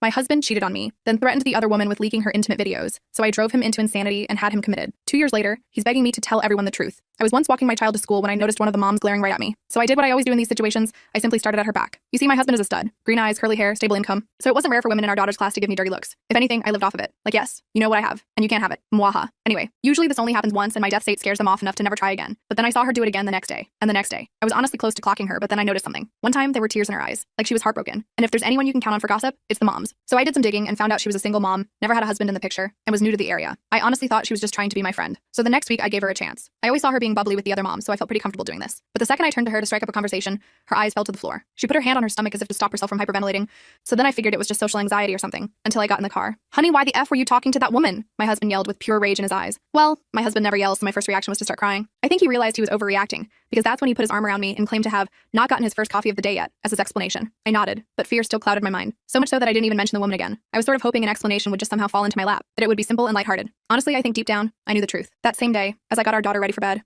My husband cheated on me, then threatened the other woman with leaking her intimate videos, so I drove him into insanity and had him committed. 2 years later, he's begging me to tell everyone the truth. I was once walking my child to school when I noticed one of the moms glaring right at me. So I did what I always do in these situations. I simply started at her back. You see, my husband is a stud. Green eyes, curly hair, stable income. So it wasn't rare for women in our daughter's class to give me dirty looks. If anything, I lived off of it. Like, yes, you know what I have, and you can't have it. Mwaha. Anyway, usually this only happens once and my death state scares them off enough to never try again. But then I saw her do it again the next day, and the next day. I was honestly close to clocking her, but then I noticed something. One time, there were tears in her eyes, like she was heartbroken. And if there's anyone you can count on for gossip, it's the moms. So I did some digging and found out she was a single mom, never had a husband in the picture, and was new to the area. I honestly thought she was just trying to be my friend. So the next week, I gave her a chance. I always saw her being bubbly with the other moms, so I felt pretty comfortable doing this. But the second I turned to her to strike up a conversation, her eyes fell to the floor. She put her hand on her stomach as if to stop herself from hyperventilating. So then I figured it was just social anxiety or something, until I got in the car. Honey, why the F were you talking to that woman? My husband yelled with pure rage in his eyes. Well, my husband never yells, so my first reaction was to start crying. I think he realized he was overreacting, because that's when he put his arm around me and claimed to have not gotten his first coffee of the day yet, as his explanation. I nodded, but fear still clouded my mind. So much so that I didn't even mention the woman again. I was sort of hoping an explanation would just somehow fall into my lap, that it would be simple and lighthearted. Honestly, I think deep down, I knew the truth. That same day, as I got our daughter ready for bed,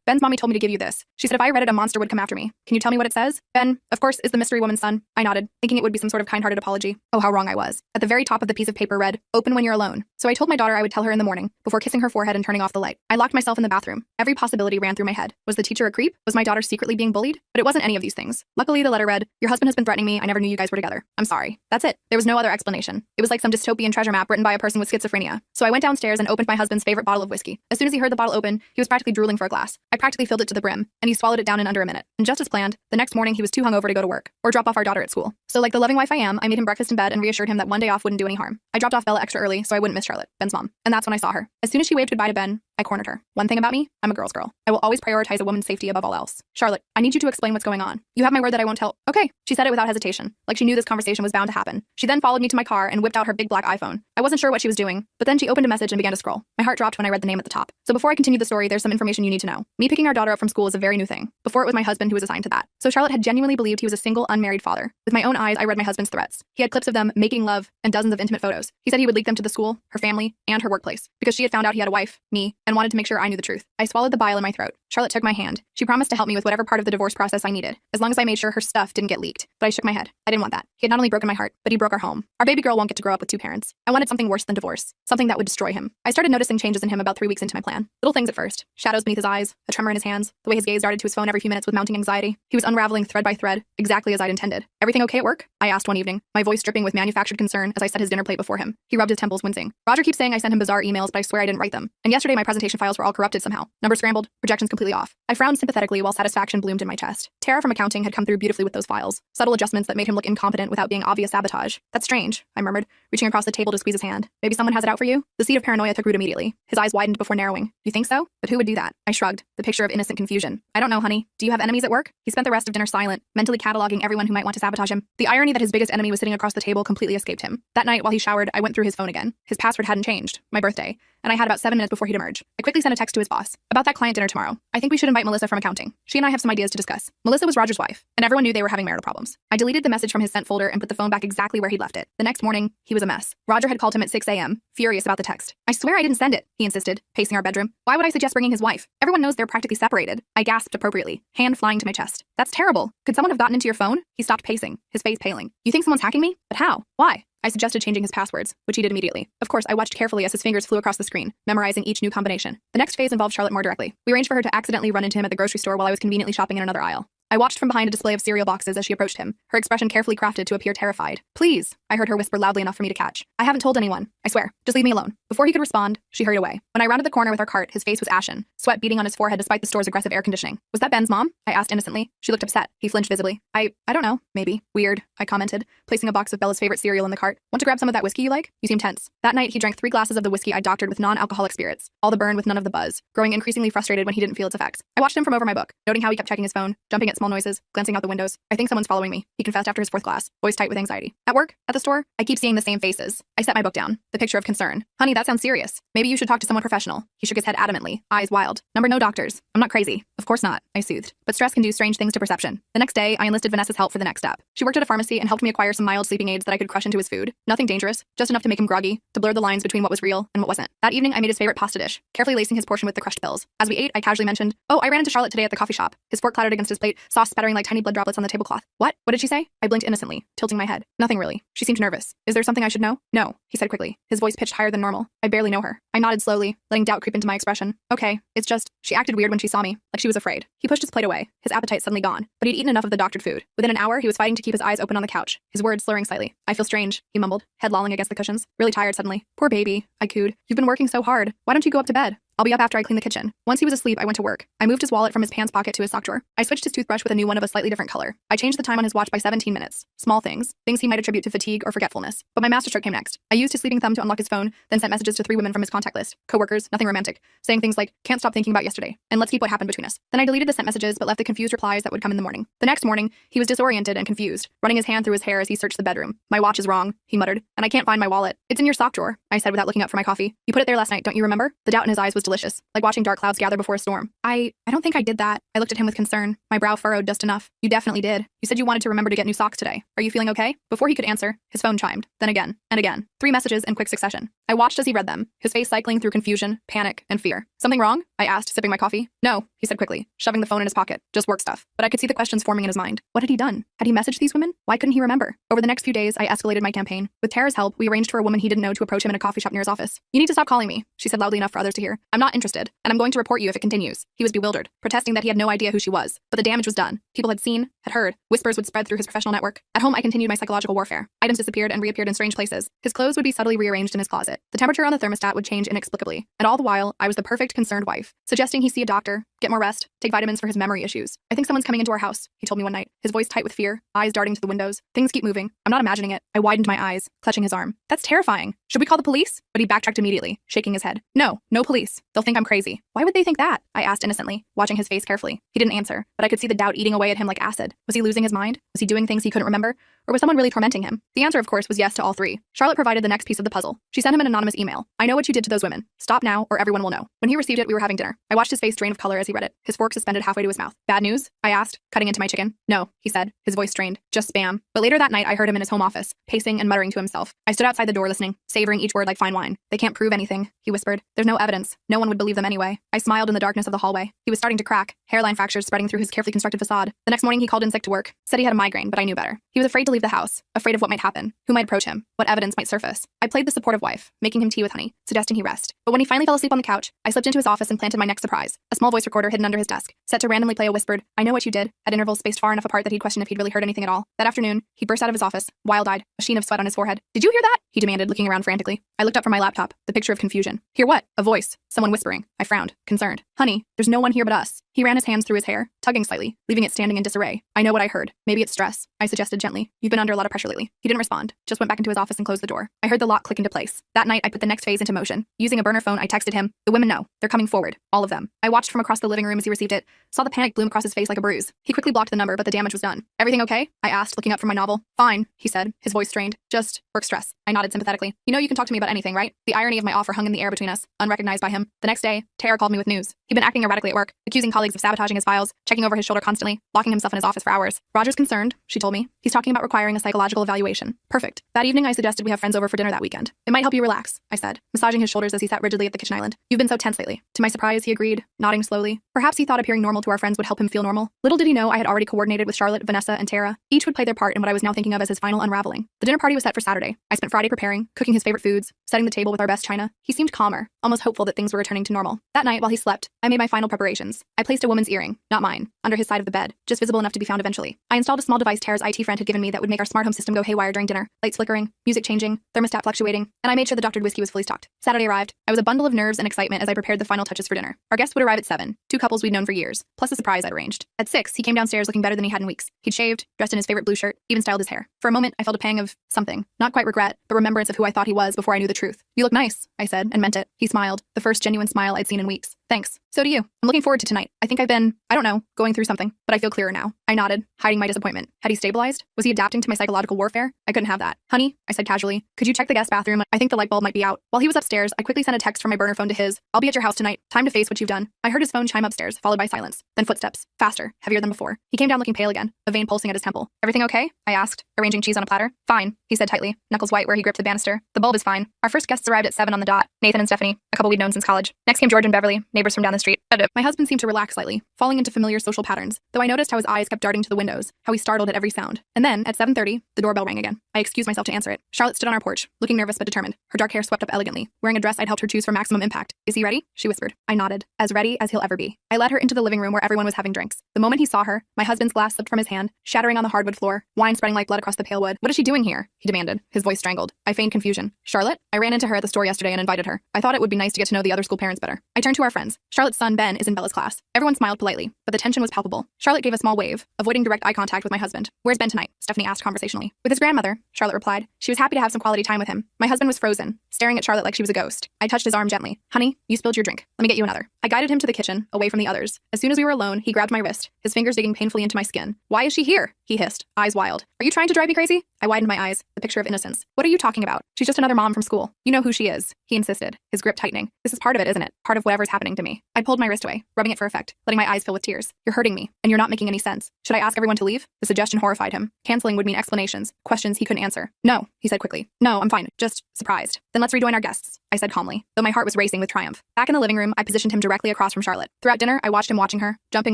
Ben's mommy told me to give you this. She said if I read it, a monster would come after me. Can you tell me what it says? Ben, of course, is the mystery woman's son. I nodded, thinking it would be some sort of kind-hearted apology. Oh, how wrong I was. At the very top of the piece of paper read, open when you're alone. So I told my daughter I would tell her in the morning, before kissing her forehead and turning off the light. I locked myself in the bathroom. Every possibility ran through my head. Was the teacher a creep? Was my daughter secretly being bullied? But it wasn't any of these things. Luckily, the letter read, your husband has been threatening me. I never knew you guys were together. I'm sorry. That's it. There was no other explanation. It was like some dystopian treasure map written by a person with schizophrenia. So I went downstairs and opened my husband's favorite bottle of whiskey. As soon as he heard the bottle open, he was practically drooling for a glass. I practically filled it to the brim, and he swallowed it down in under a minute. And just as planned, the next morning he was too hungover to go to work or drop off our daughter at school. So like the loving wife I am, I made him breakfast in bed and reassured him that one day off wouldn't do any harm. I dropped off Bella extra early so I wouldn't miss Charlotte, Ben's mom. And that's when I saw her. As soon as she waved goodbye to Ben, I cornered her. One thing about me, I'm a girl's girl. I will always prioritize a woman's safety above all else. Charlotte, I need you to explain what's going on. You have my word that I won't tell. Okay, she said it without hesitation, like she knew this conversation was bound to happen. She then followed me to my car and whipped out her big black iPhone. I wasn't sure what she was doing, but then she opened a message and began to scroll. My heart dropped when I read the name at the top. So before I continue the story, there's some information you need to know. Me picking our daughter up from school is a very new thing. Before it was my husband who was assigned to that. So Charlotte had genuinely believed he was a single, unmarried father. With my own eyes, I read my husband's threats. He had clips of them making love and dozens of intimate photos. He said he would leak them to the school, her family, and her workplace, because she had found out he had a wife, me, and wanted to make sure I knew the truth. I swallowed the bile in my throat. Charlotte took my hand. She promised to help me with whatever part of the divorce process I needed, as long as I made sure her stuff didn't get leaked. But I shook my head. I didn't want that. He had not only broken my heart, but he broke our home. Our baby girl won't get to grow up with two parents. I wanted something worse than divorce, something that would destroy him. I started noticing changes in him about 3 weeks into my plan. Little things at first. Shadows beneath his eyes, a tremor in his hands, the way his gaze darted to his phone every few minutes with mounting anxiety. He was unraveling thread by thread, exactly as I'd intended. Everything okay at work? I asked one evening, my voice dripping with manufactured concern as I set his dinner plate before him. He rubbed his temples, wincing. Roger keeps saying I sent him bizarre emails, but I swear I didn't write them. And yesterday my presentation files were all corrupted somehow. Numbers scrambled, projections completely off. I frowned sympathetically while satisfaction bloomed in my chest. Tara from accounting had come through beautifully with those files. Subtle adjustments that made him look incompetent without being obvious sabotage. That's strange, I murmured, reaching across the table to squeeze his hand. Maybe someone has it out for you? The seed of paranoia took root immediately. His eyes widened before narrowing. You think so? But who would do that? I shrugged, the picture of innocent confusion. I don't know, honey. Do you have enemies at work? He spent the rest of dinner silent, mentally cataloging everyone who might want to sabotage him. The irony that his biggest enemy was sitting across the table completely escaped him. That night, while he showered, I went through his phone again. His password hadn't changed. My birthday. And I had about 7 minutes before he'd emerge. I quickly sent a text to his boss about that client dinner tomorrow. I think we should invite Melissa from accounting. She and I have some ideas to discuss. Melissa was Roger's wife, and everyone knew they were having marital problems. I deleted the message from his sent folder and put the phone back exactly where he'd left it. The next morning, he was a mess. Roger had called him at 6 a.m., furious about the text. I swear I didn't send it, he insisted, pacing our bedroom. Why would I suggest bringing his wife? Everyone knows they're practically separated. I gasped appropriately, hand flying to my chest. That's terrible. Could someone have gotten into your phone? He stopped pacing, his face paling. You think someone's hacking me? But how? Why? I suggested changing his passwords, which he did immediately. Of course, I watched carefully as his fingers flew across the screen, memorizing each new combination. The next phase involved Charlotte more directly. We arranged for her to accidentally run into him at the grocery store while I was conveniently shopping in another aisle. I watched from behind a display of cereal boxes as she approached him, her expression carefully crafted to appear terrified. Please, I heard her whisper loudly enough for me to catch. I haven't told anyone. I swear. Just leave me alone. Before he could respond, she hurried away. When I rounded the corner with our cart, his face was ashen, sweat beading on his forehead despite the store's aggressive air conditioning. Was that Ben's mom? I asked innocently. She looked upset. He flinched visibly. I don't know. Maybe. Weird, I commented, placing a box of Bella's favorite cereal in the cart. Want to grab some of that whiskey you like? You seem tense. That night, he drank 3 glasses of the whiskey I doctored with non-alcoholic spirits. All the burn with none of the buzz, growing increasingly frustrated when he didn't feel its effects. I watched him from over my book, noting how he kept checking his phone, jumping at small noises, glancing out the windows. I think someone's following me, he confessed after his 4th glass, voice tight with anxiety. At work? At the store? I keep seeing the same faces. I set my book down, the picture of concern. Honey, that sounds serious. Maybe you should talk to someone professional. He shook his head adamantly, eyes wild. No doctors. I'm not crazy. Of course not, I soothed. But stress can do strange things to perception. The next day, I enlisted Vanessa's help for the next step. She worked at a pharmacy and helped me acquire some mild sleeping aids that I could crush into his food. Nothing dangerous, just enough to make him groggy, to blur the lines between what was real and what wasn't. That evening, I made his favorite pasta dish, carefully lacing his portion with the crushed pills. As we ate, I casually mentioned, oh, I ran into Charlotte today at the coffee shop. His fork clattered against his plate, sauce spattering like tiny blood droplets on the tablecloth. What? What did she say? I blinked innocently, tilting my head. Nothing really. She seemed nervous. Is there something I should know? No, he said quickly, his voice pitched higher than normal. I barely know her. I nodded slowly, letting doubt creep into my expression. Okay, it's just, she acted weird when she saw me, like she was afraid. He pushed his plate away, his appetite suddenly gone, but he'd eaten enough of the doctored food. Within an hour, he was fighting to keep his eyes open on the couch, his words slurring slightly. I feel strange, he mumbled, head lolling against the cushions. Really tired suddenly. Poor baby, I cooed. You've been working so hard. Why don't you go up to bed? I'll be up after I clean the kitchen. Once he was asleep, I went to work. I moved his wallet from his pants pocket to his sock drawer. I switched his toothbrush with a new one of a slightly different color. I changed the time on his watch by 17 minutes. Small things he might attribute to fatigue or forgetfulness. But my masterstroke came next. I used his sleeping thumb to unlock his phone, then sent messages to 3 women from his contact list. Coworkers, nothing romantic, saying things like, can't stop thinking about yesterday, and let's keep what happened between us. Then I deleted the sent messages but left the confused replies that would come in the morning. The next morning, he was disoriented and confused, running his hand through his hair as he searched the bedroom. My watch is wrong, he muttered, and I can't find my wallet. It's in your sock drawer, I said without looking up for my coffee. You put it there last night, don't you remember? The doubt in his eyes was delicious, like watching dark clouds gather before a storm. I don't think I did that. I looked at him with concern, my brow furrowed just enough. You definitely did. You said you wanted to remember to get new socks today. Are you feeling okay? Before he could answer, his phone chimed, then again, and again. 3 messages in quick succession. I watched as he read them, his face cycling through confusion, panic, and fear. Something wrong? I asked, sipping my coffee. No, he said quickly, shoving the phone in his pocket. Just work stuff. But I could see the questions forming in his mind. What had he done? Had he messaged these women? Why couldn't he remember? Over the next few days, I escalated my campaign. With Tara's help, we arranged for a woman he didn't know to approach him in a coffee shop near his office. You need to stop calling me, she said loudly enough for others to hear. I'm not interested, and I'm going to report you if it continues. He was bewildered, protesting that he had no idea who she was. But the damage was done. People had seen, had heard. Whispers would spread through his professional network. At home, I continued my psychological warfare. Items disappeared and reappeared in strange places. His clothes would be subtly rearranged in his closet. The temperature on the thermostat would change inexplicably. And all the while, I was the perfect concerned wife, suggesting he see a doctor, get more rest, take vitamins for his memory issues. I think someone's coming into our house, he told me one night, his voice tight with fear, eyes darting to the windows. Things keep moving. I'm not imagining it. I widened my eyes, clutching his arm. That's terrifying. Should we call the police? But he backtracked immediately, shaking his head. No police. They'll think I'm crazy. Why would they think that? I asked innocently, watching his face carefully. He didn't answer, but I could see the doubt eating away at him like acid. Was he losing his mind? Was he doing things he couldn't remember? Or was someone really tormenting him? The answer, of course, was yes to all 3. Charlotte provided the next piece of the puzzle. She sent him an anonymous email. I know what you did to those women. Stop now, or everyone will know. When he received it, we were having dinner. I watched his face drain of color as he read it, his fork suspended halfway to his mouth. Bad news? I asked, cutting into my chicken. No, he said, his voice strained. Just spam. But later that night, I heard him in his home office, pacing and muttering to himself. I stood outside the door listening, savoring each word like fine wine. They can't prove anything, he whispered. There's no evidence. No one would believe them anyway. I smiled in the darkness of the hallway. He was starting to crack, hairline fractures spreading through his carefully constructed facade. The next morning, he called in sick to work, said he had a migraine, but I knew better. He was afraid to leave the house, afraid of what might happen, who might approach him, what evidence might surface. I played the supportive wife, making him tea with honey, suggesting he rest. But when he finally fell asleep on the couch, I slipped into his office and planted my next surprise, a small voice recorder hidden under his desk, set to randomly play a whispered, I know what you did, at intervals spaced far enough apart that he'd question if he'd really heard anything at all. That afternoon, he burst out of his office, wild-eyed, a sheen of sweat on his forehead. Did you hear that? He demanded, looking around frantically. I looked up from my laptop, the picture of confusion. Hear what? A voice. Someone whispering. I frowned, concerned. Honey, there's no one here but us. He ran his hands through his hair, tugging slightly, leaving it standing in disarray. I know what I heard. Maybe it's stress, I suggested gently. You've been under a lot of pressure lately. He didn't respond, just went back into his office and closed the door. I heard the lock click into place. That night, I put the next phase into motion. Using a burner phone, I texted him. The women know. They're coming forward. All of them. I watched from across the living room as he received it, saw the panic bloom across his face like a bruise. He quickly blocked the number, but the damage was done. Everything okay? I asked, looking up from my novel. Fine, he said, his voice strained. Just work stress. I nodded sympathetically. You know you can talk to me about anything, right? The irony of my offer hung in the air between us, unrecognized by him. The next day, Tara called me with news. He'd been acting erratically at work, accusing colleagues of sabotaging his files, checking over his shoulder constantly, locking himself in his office for hours. Roger's concerned, she told me. He's talking about requiring a psychological evaluation. Perfect. That evening, I suggested we have friends over for dinner that weekend. It might help you relax, I said, massaging his shoulders as he sat rigidly at the kitchen island. You've been so tense lately. To my surprise, he agreed, nodding slowly. Perhaps he thought appearing normal to our friends would help him feel normal. Little did he know I had already coordinated with Charlotte, Vanessa, and Tara. Each would play their part in what I was now thinking of as his final unraveling. The dinner party was set for Saturday. I spent Friday preparing, cooking his favorite foods, setting the table with our best china. He seemed calmer, almost hopeful that things were returning to normal. That night, while he slept, I made my final preparations. I placed a woman's earring, not mine, under his side of the bed, just visible enough to be found eventually. I installed a small device Tara's IT friend had given me that would make our smart home system go haywire during dinner, lights flickering, music changing, thermostat fluctuating, and I made sure the doctored whiskey was fully stocked. Saturday arrived. I was a bundle of nerves and excitement as I prepared the final touches for dinner. Our guests would arrive at 7, 2 couples we'd known for years, plus a surprise I'd arranged. At 6, he came downstairs looking better than he had in weeks. He'd shaved, dressed in his favorite blue shirt, even styled his hair. For a moment, I felt a pang of something, not quite regret, but remembrance of who I thought he was before I knew the truth. You look nice, I said, and meant it. He smiled, the first genuine smile I'd seen in weeks. Thanks. So do you. I'm looking forward to tonight. I think I've been, I don't know, going through something, but I feel clearer now. I nodded, hiding my disappointment. Had he stabilized? Was he adapting to my psychological warfare? I couldn't have that. Honey, I said casually, could you check the guest bathroom? I think the light bulb might be out. While he was upstairs, I quickly sent a text from my burner phone to his. I'll be at your house tonight. Time to face what you've done. I heard his phone chime upstairs, followed by silence. Then footsteps. Faster, heavier than before. He came down looking pale again, a vein pulsing at his temple. Everything okay? I asked, arranging cheese on a platter. Fine, he said tightly, knuckles white where he gripped the banister. The bulb is fine. Our first guests arrived at 7 on the dot. Nathan and Stephanie, a couple we'd known since college. Next came George and Beverly, neighbors from down the street. My husband seemed to relax slightly, falling into familiar social patterns, though I noticed how his eyes kept darting to the windows, how he startled at every sound. And then, at 7:30, the doorbell rang again. I excused myself to answer it. Charlotte stood on our porch, looking nervous but determined, her dark hair swept up elegantly, wearing a dress I'd helped her choose for maximum impact. Is he ready? She whispered. I nodded. As ready as he'll ever be. I led her into the living room where everyone was having drinks. The moment he saw her, my husband's glass slipped from his hand, shattering on the hardwood floor, wine spreading like blood across the pale wood. What is she doing here? He demanded, his voice strangled. I feigned confusion. Charlotte? I ran into her at the store yesterday and invited her. I thought it would be nice to get to know the other school parents better. I turned to our friends. Charlotte's son, Ben, is in Bella's class. Everyone smiled politely, but the tension was palpable. Charlotte gave a small wave, avoiding direct eye contact with my husband. Where's Ben tonight? Stephanie asked conversationally. With his grandmother, Charlotte replied. She was happy to have some quality time with him. My husband was frozen, staring at Charlotte like she was a ghost. I touched his arm gently. Honey, you spilled your drink. Let me get you another. I guided him to the kitchen, away from the others. As soon as we were alone, he grabbed my wrist, his fingers digging painfully into my skin. Why is she here? He hissed, eyes wild. Are you trying to drive me crazy? I widened my eyes, the picture of innocence. What are you talking about? She's just another mom from school. You know who she is, he insisted, his grip tightening. This is part of it, isn't it? Part of whatever's happening to me. I pulled my wrist away, rubbing it for effect, letting my eyes fill with tears. You're hurting me, and you're not making any sense. Should I ask everyone to leave? The suggestion horrified him. Canceling would mean explanations, questions he couldn't answer. No, he said quickly. No, I'm fine, just surprised. Then let's rejoin our guests, I said calmly, though my heart was racing with triumph. Back in the living room, I positioned him directly across from Charlotte. Throughout dinner, I watched him watching her, jumping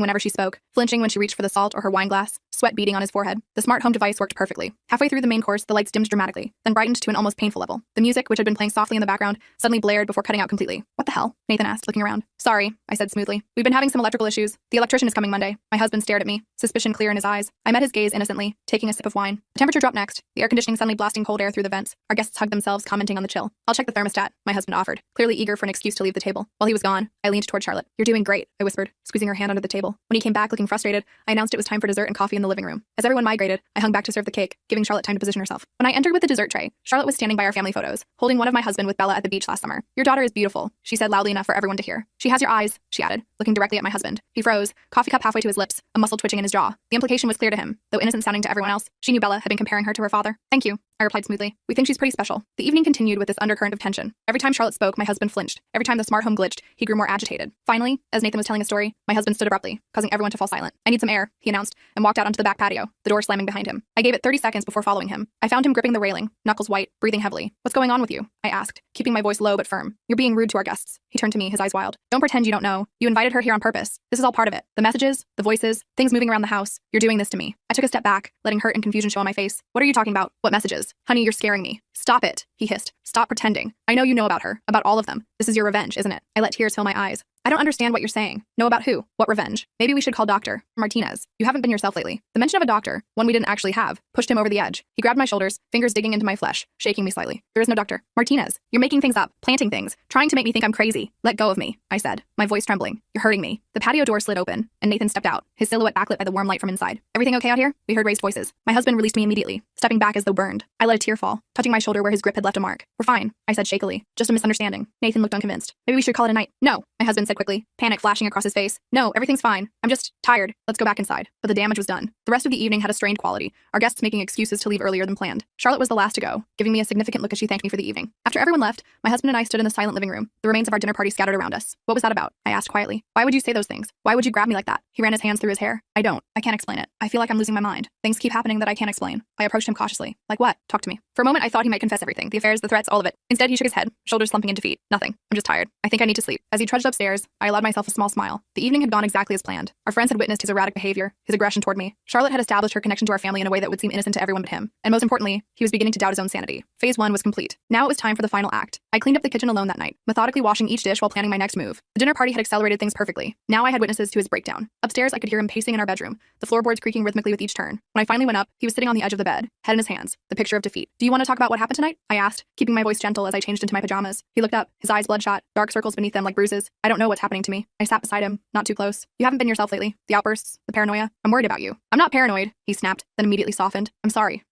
whenever she spoke, flinching when she reached for the salt or her wine glass, sweat beading on his forehead. The smart home device worked perfectly. Halfway through the main course, the lights dimmed dramatically, then brightened to an almost painful level. The music, which had been playing softly in the background, suddenly blared before cutting out completely. What the hell? Nathan asked, looking around. Sorry, I said smoothly. We've been having some electrical issues. The electrician is coming Monday. My husband stared at me, suspicion clear in his eyes. I met his gaze innocently, taking a sip of wine. The temperature dropped next, the air conditioning suddenly blasting cold air through the vents. Our guests hugged themselves, commenting on the chill. I'll check the thermostat, my husband offered, clearly eager for an excuse to leave the table. While he was gone, I leaned toward Charlotte. You're doing great, I whispered, squeezing her hand under the table. When he came back looking frustrated, I announced it was time for dessert and coffee in the living room. As everyone migrated, I hung back to serve the cake, giving Charlotte time to position herself. When I entered with the dessert tray, Charlotte was standing by our family photos, holding one of my husband with Bella at the beach last summer. Your daughter is beautiful, she said loudly enough for everyone to hear. She has your eyes, she added, looking directly at my husband. He froze, coffee cup halfway to his lips, a muscle twitching in his jaw. The implication was clear to him, though innocent sounding to everyone else. She knew Bella had been comparing her to her father. Thank you, I replied smoothly. We think she's pretty special. The evening continued with this undercurrent of tension. Every time Charlotte spoke, my husband flinched. Every time the smart home glitched, he grew more agitated. Finally, as Nathan was telling a story, my husband stood abruptly, causing everyone to fall silent. I need some air, he announced, and walked out onto the back patio, the door slamming behind him. I gave it 30 seconds before following him. I found him gripping the railing, knuckles white, breathing heavily. What's going on with you? I asked, keeping my voice low but firm. You're being rude to our guests. He turned to me, his eyes wild. Don't pretend you don't know. You invited her here on purpose. This is all part of it. The messages, the voices, things moving around the house. You're doing this to me. I took a step back, letting hurt and confusion show on my face. What are you talking about? What messages? Honey, you're scaring me. Stop it, he hissed. Stop pretending. I know you know about her, about all of them. This is your revenge, isn't it? I let tears fill my eyes. I don't understand what you're saying. Know about who? What revenge? Maybe we should call Dr. Martinez. You haven't been yourself lately. The mention of a doctor, one we didn't actually have, pushed him over the edge. He grabbed my shoulders, fingers digging into my flesh, shaking me slightly. There is no Dr. Martinez. You're making things up, planting things, trying to make me think I'm crazy. Let go of me, I said, my voice trembling. You're hurting me. The patio door slid open, and Nathan stepped out, his silhouette backlit by the warm light from inside. Everything okay out here? We heard raised voices. My husband released me immediately, stepping back as though burned. I let a tear fall, touching my shoulder where his grip had left a mark. We're fine, I said shakily. Just a misunderstanding. Nathan looked unconvinced. Maybe we should call it a night. No, my husband said quickly, panic flashing across his face. No, everything's fine. I'm just tired. Let's go back inside. But the damage was done. The rest of the evening had a strained quality, our guests making excuses to leave earlier than planned. Charlotte was the last to go, giving me a significant look as she thanked me for the evening. After everyone left, my husband and I stood in the silent living room, the remains of our dinner party scattered around us. What was that about? I asked quietly. Why would you say those things? Why would you grab me like that? He ran his hands through his hair. I can't explain it. I feel like I'm losing my mind. Things keep happening that I can't explain. I approached him cautiously. Like what? Talk to me. For a moment, I thought he might confess everything. The affairs, the threats, all of it. Instead, he shook his head, shoulders slumping into feet. Nothing. I'm just tired. I think I need to sleep. As he trudged upstairs, I allowed myself a small smile. The evening had gone exactly as planned. Our friends had witnessed his erratic behavior, his aggression toward me. Charlotte had established her connection to our family in a way that would seem innocent to everyone but him. And most importantly, he was beginning to doubt his own sanity. Phase 1 was complete. Now it was time for the final act. I cleaned up the kitchen alone that night, methodically washing each dish while planning my next move. The dinner party had accelerated things perfectly. Now I had witnesses to his breakdown. Upstairs, I could hear him pacing in our bedroom, the floorboards creaking rhythmically with each turn. When I finally went up, he was sitting on the edge of the bed, head in his hands, the picture of defeat. Do you want to talk about what happened tonight? I asked, keeping my voice gentle as I changed into my pajamas. He looked up, his eyes bloodshot, dark circles beneath them like bruises. I don't know what's happening to me. I sat beside him, not too close. You haven't been yourself lately. The outbursts, the paranoia. I'm worried about you. I'm not paranoid, he snapped, then immediately softened. I'm sorry.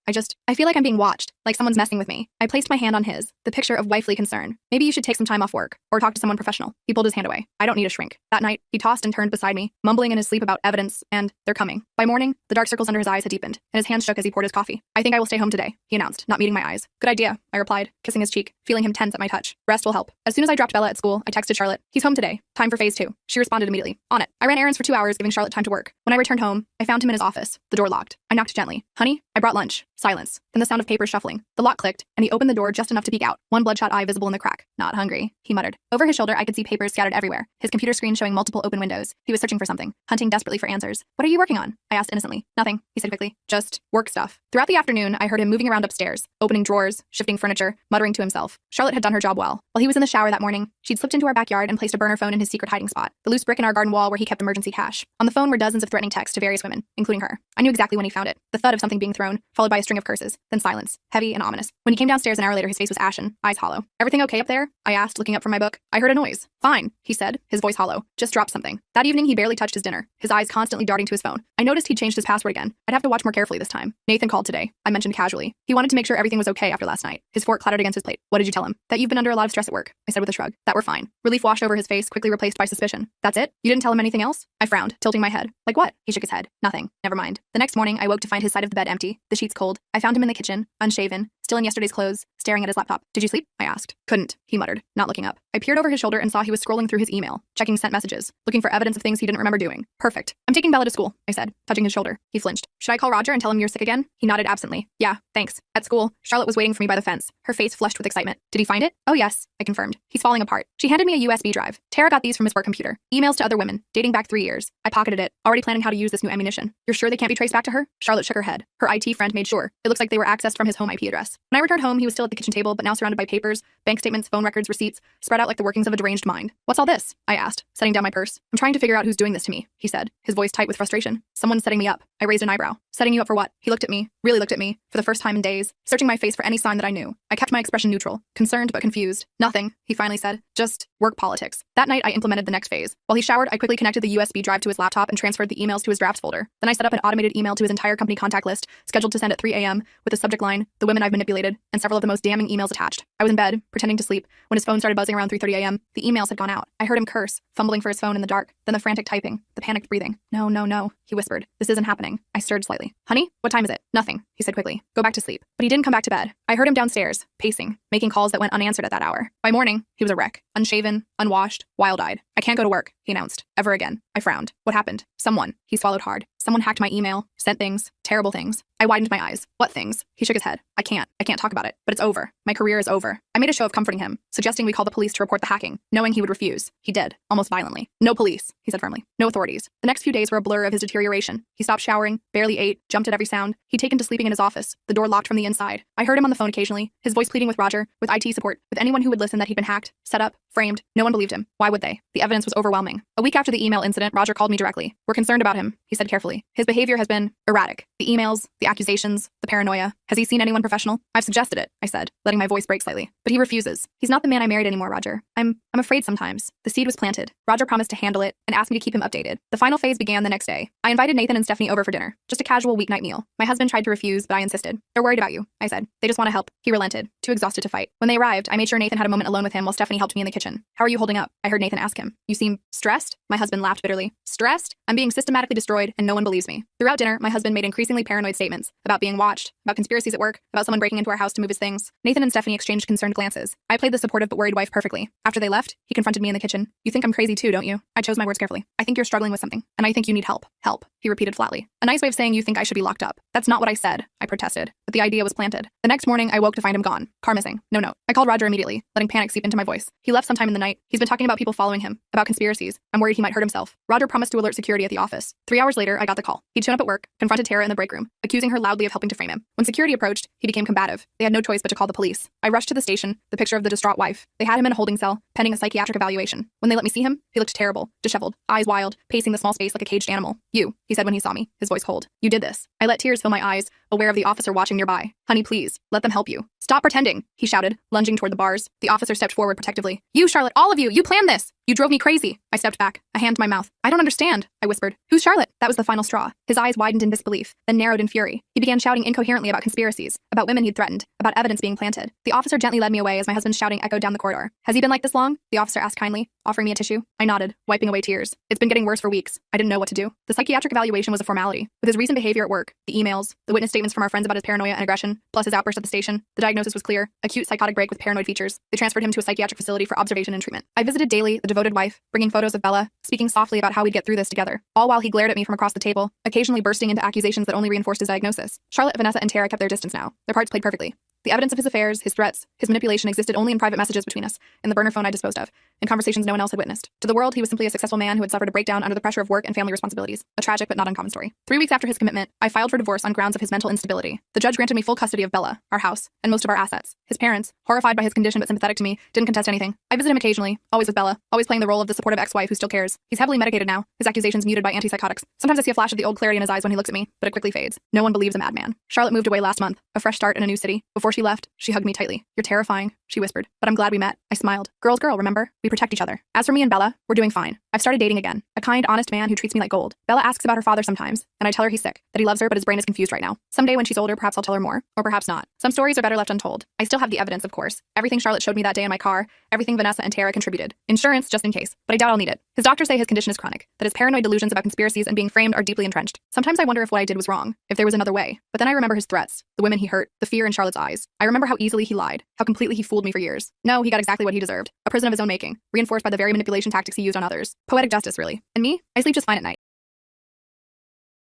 I feel like I'm being watched, like someone's messing with me. I placed my hand on his, the picture of wifely concern. Maybe you should take some time off work, or talk to someone professional. He pulled his hand away. I don't need a shrink. That night, he tossed and turned beside me, mumbling in his sleep about evidence, and they're coming. By morning, the dark circles under his eyes had deepened, and his hands shook as he poured his coffee. I think I will stay home today, he announced, not meeting my eyes. Good idea, I replied, kissing his cheek, feeling him tense at my touch. Rest will help. As soon as I dropped Bella at school, I texted Charlotte. He's home today. Time for phase 2. She responded immediately. On it. I ran errands for 2 hours, giving Charlotte time to work. When I returned home, I found him in his office, the door locked. I knocked gently. Honey, I brought lunch. Silence. Then the sound of papers shuffling. The lock clicked, and he opened the door just enough to peek out, one bloodshot eye visible in the crack. Not hungry, he muttered. Over his shoulder, I could see papers scattered everywhere, his computer screen showing multiple open windows. He was searching for something, hunting desperately for answers. What are you working on? I asked innocently. Nothing, he said quickly. Just work stuff. Throughout the afternoon, I heard him moving around upstairs, opening drawers, shifting furniture, muttering to himself. Charlotte had done her job well. While he was in the shower that morning, she'd slipped into our backyard and placed a burner phone in his secret hiding spot, the loose brick in our garden wall where he kept emergency cash. On the phone were dozens of threatening texts to various women, including her. I knew exactly when he found it. The thud of something being thrown, followed by a string of curses, then silence, heavy and ominous. When he came downstairs an hour later, his face was ashen, eyes hollow. Everything okay up there? I asked, looking up from my book. I heard a noise. Fine, he said, his voice hollow. Just dropped something. That evening, he barely touched his dinner, his eyes constantly darting to his phone. I noticed he'd changed his password again. I'd have to watch more carefully this time. Nathan called today, I mentioned casually. He wanted to make sure everything was okay after last night. His fork clattered against his plate. What did you tell him? That you've been under a lot of stress at work, I said with a shrug. That we're fine. Relief washed over his face, quickly replaced by suspicion. That's it? You didn't tell him anything else? I frowned, tilting my head. Like what? He shook his head. Nothing. Never mind. The next morning, I woke to find his side of the bed empty, the sheets cold. I found him in the kitchen, unshaven, still in yesterday's clothes, staring at his laptop. Did you sleep? I asked. Couldn't, he muttered, not looking up. I peered over his shoulder and saw he was scrolling through his email, checking sent messages, looking for evidence of things he didn't remember doing. Perfect. I'm taking Bella to school, I said, touching his shoulder. He flinched. Should I call Roger and tell him you're sick again? He nodded absently. Yeah, thanks. At school, Charlotte was waiting for me by the fence, her face flushed with excitement. Did he find it? Oh yes, I confirmed. He's falling apart. She handed me a USB drive. Tara got these from his work computer. Emails to other women, dating back 3 years. I pocketed it, already planning how to use this new ammunition. You're sure they can't be traced back to her? Charlotte shook her head. Her IT friend made sure. It looks like they were accessed from his home IP address. When I returned home, he was still at the kitchen table, but now surrounded by papers, bank statements, phone records, receipts, spread out like the workings of a deranged mind. What's all this? I asked, setting down my purse. I'm trying to figure out who's doing this to me, he said, his voice tight with frustration. Someone's setting me up. I raised an eyebrow. Setting you up for what? He looked at me, really looked at me, for the first time in days, searching my face for any sign that I knew. I kept my expression neutral, concerned but confused. Nothing, he finally said. Just work politics. That night, I implemented the next phase. While he showered, I quickly connected the USB drive to his laptop and transferred the emails to his drafts folder. Then I set up an automated email to his entire company contact list, scheduled to send at 3 a.m., with a subject line, the women I've manipulated, and several of the most damning emails attached. I was in bed, pretending to sleep, when his phone started buzzing around 3:30 a.m. The emails had gone out. I heard him curse, fumbling for his phone in the dark, then the frantic typing, the panicked breathing. No, no, no, he whispered. This isn't happening. I stirred slightly. Honey, what time is it? Nothing, he said quickly. Go back to sleep. But he didn't come back to bed. I heard him downstairs, pacing, making calls that went unanswered at that hour. By morning, he was a wreck, unshaven, unwashed, wild-eyed. I can't go to work, he announced. Ever again. I frowned. What happened? Someone. He swallowed hard. Someone hacked my email, sent things, terrible things. I widened my eyes. What things? He shook his head. I can't talk about it, but it's over. My career is over. I made a show of comforting him, suggesting we call the police to report the hacking, knowing he would refuse. He did, almost violently. No police, he said firmly. No authorities. The next few days were a blur of his deterioration. He stopped showering, barely ate, jumped at every sound. He'd taken to sleeping in his office, the door locked from the inside. I heard him on the phone occasionally, his voice pleading with Roger, with IT support, with anyone who would listen that he'd been hacked, set up, framed. No one believed him. Why would they? The evidence was overwhelming. A week after the email incident, Roger called me directly. We're concerned about him, he said carefully. His behavior has been erratic. The emails, the accusations, the paranoia. Has he seen anyone professional? I've suggested it, I said, letting my voice break slightly. But he refuses. He's not the man I married anymore, Roger. I'm afraid sometimes. The seed was planted. Roger promised to handle it and asked me to keep him updated. The final phase began the next day. I invited Nathan and Stephanie over for dinner. Just a casual weeknight meal. My husband tried to refuse, but I insisted. They're worried about you, I said. They just want to help. He relented, too exhausted to fight. When they arrived, I made sure Nathan had a moment alone with him while Stephanie helped me in the kitchen. How are you holding up? I heard Nathan ask him. You seem stressed? My husband laughed bitterly. Stressed? I'm being systematically destroyed and no one believes me. Throughout dinner, my husband made increasingly paranoid statements about being watched, about conspiracies at work, about someone breaking into our house to move his things. Nathan and Stephanie exchanged concerned glances. I played the supportive but worried wife perfectly. After they left, he confronted me in the kitchen. You think I'm crazy too, don't you? I chose my words carefully. I think you're struggling with something, and I think you need help. Help, he repeated flatly. A nice way of saying you think I should be locked up. That's not what I said, I protested, but the idea was planted. The next morning, I woke to find him gone. Car missing. No note. I called Roger immediately, letting panic seep into my voice. He left sometime in the night. He's been talking about people following him, about conspiracies. I'm worried he might hurt himself. Roger promised to alert security at the office. 3 hours later, I got the call. He'd shown up at work, confronted Tara in the break room, accusing her loudly of helping to frame him. When security approached, he became combative. They had no choice but to call the police. I rushed to the station, the picture of the distraught wife. They had him in a holding cell, pending a psychiatric evaluation. When they let me see him, he looked terrible, disheveled, eyes wild, pacing the small space like a caged animal. You, he said when he saw me, his voice cold. You did this. I let tears fill my eyes, aware of the officer watching nearby. Honey, please, let them help you. Stop pretending, he shouted, lunging toward the bars. The officer stepped forward protectively. You, Charlotte, all of you, you planned this. You drove me crazy. I stepped back, a hand to my mouth. I don't understand, I whispered. Who's Charlotte? That was the final straw. His eyes widened in disbelief, then narrowed in fury. He began shouting incoherently about conspiracies, about women he'd threatened, about evidence being planted. The officer gently led me away as my husband's shouting echoed down the corridor. Has he been like this long? The officer asked kindly, offering me a tissue. I nodded, wiping away tears. It's been getting worse for weeks. I didn't know what to do. The psychiatric evaluation was a formality. With his recent behavior at work, the emails, the witness statements from our friends about his paranoia and aggression, plus his outburst at the station, the diagnosis was clear: acute psychotic break with paranoid features. They transferred him to a psychiatric facility for observation and treatment. I visited daily, the devoted wife, bringing photos of Bella, speaking softly about how we'd get through this together, all while he glared at me from across the table, occasionally bursting into accusations that only reinforced his diagnosis. Charlotte, Vanessa, and Tara kept their distance now. Their parts played perfectly. The evidence of his affairs, his threats, his manipulation existed only in private messages between us, in the burner phone I disposed of, in conversations no one else had witnessed. To the world, he was simply a successful man who had suffered a breakdown under the pressure of work and family responsibilities. A tragic but not uncommon story. 3 weeks after his commitment, I filed for divorce on grounds of his mental instability. The judge granted me full custody of Bella, our house, and most of our assets. His parents, horrified by his condition but sympathetic to me, didn't contest anything. I visit him occasionally, always with Bella, always playing the role of the supportive ex-wife who still cares. He's heavily medicated now, his accusations muted by antipsychotics. Sometimes I see a flash of the old clarity in his eyes when he looks at me, but it quickly fades. No one believes a madman. Charlotte moved away last month, a fresh start in a new city. Before she left, she hugged me tightly. "You're terrifying," she whispered, "but I'm glad we met." I smiled. Girl's girl, remember? We protect each other. As for me and Bella, we're doing fine. I've started dating again. A kind, honest man who treats me like gold. Bella asks about her father sometimes, and I tell her he's sick, that he loves her but his brain is confused right now. Someday when she's older, perhaps I'll tell her more, or perhaps not. Some stories are better left untold. I still have the evidence, of course. Everything Charlotte showed me that day in my car, everything Vanessa and Tara contributed. Insurance, just in case, but I doubt I'll need it. His doctors say his condition is chronic, that his paranoid delusions about conspiracies and being framed are deeply entrenched. Sometimes I wonder if what I did was wrong, if there was another way. But then I remember his threats, the women he hurt, the fear in Charlotte's eyes. I remember how easily he lied, how completely he fooled me for years. No, he got exactly what he deserved. A prison of his own making, reinforced by the very manipulation tactics he used on others. Poetic justice, really. And me? I sleep just fine at night.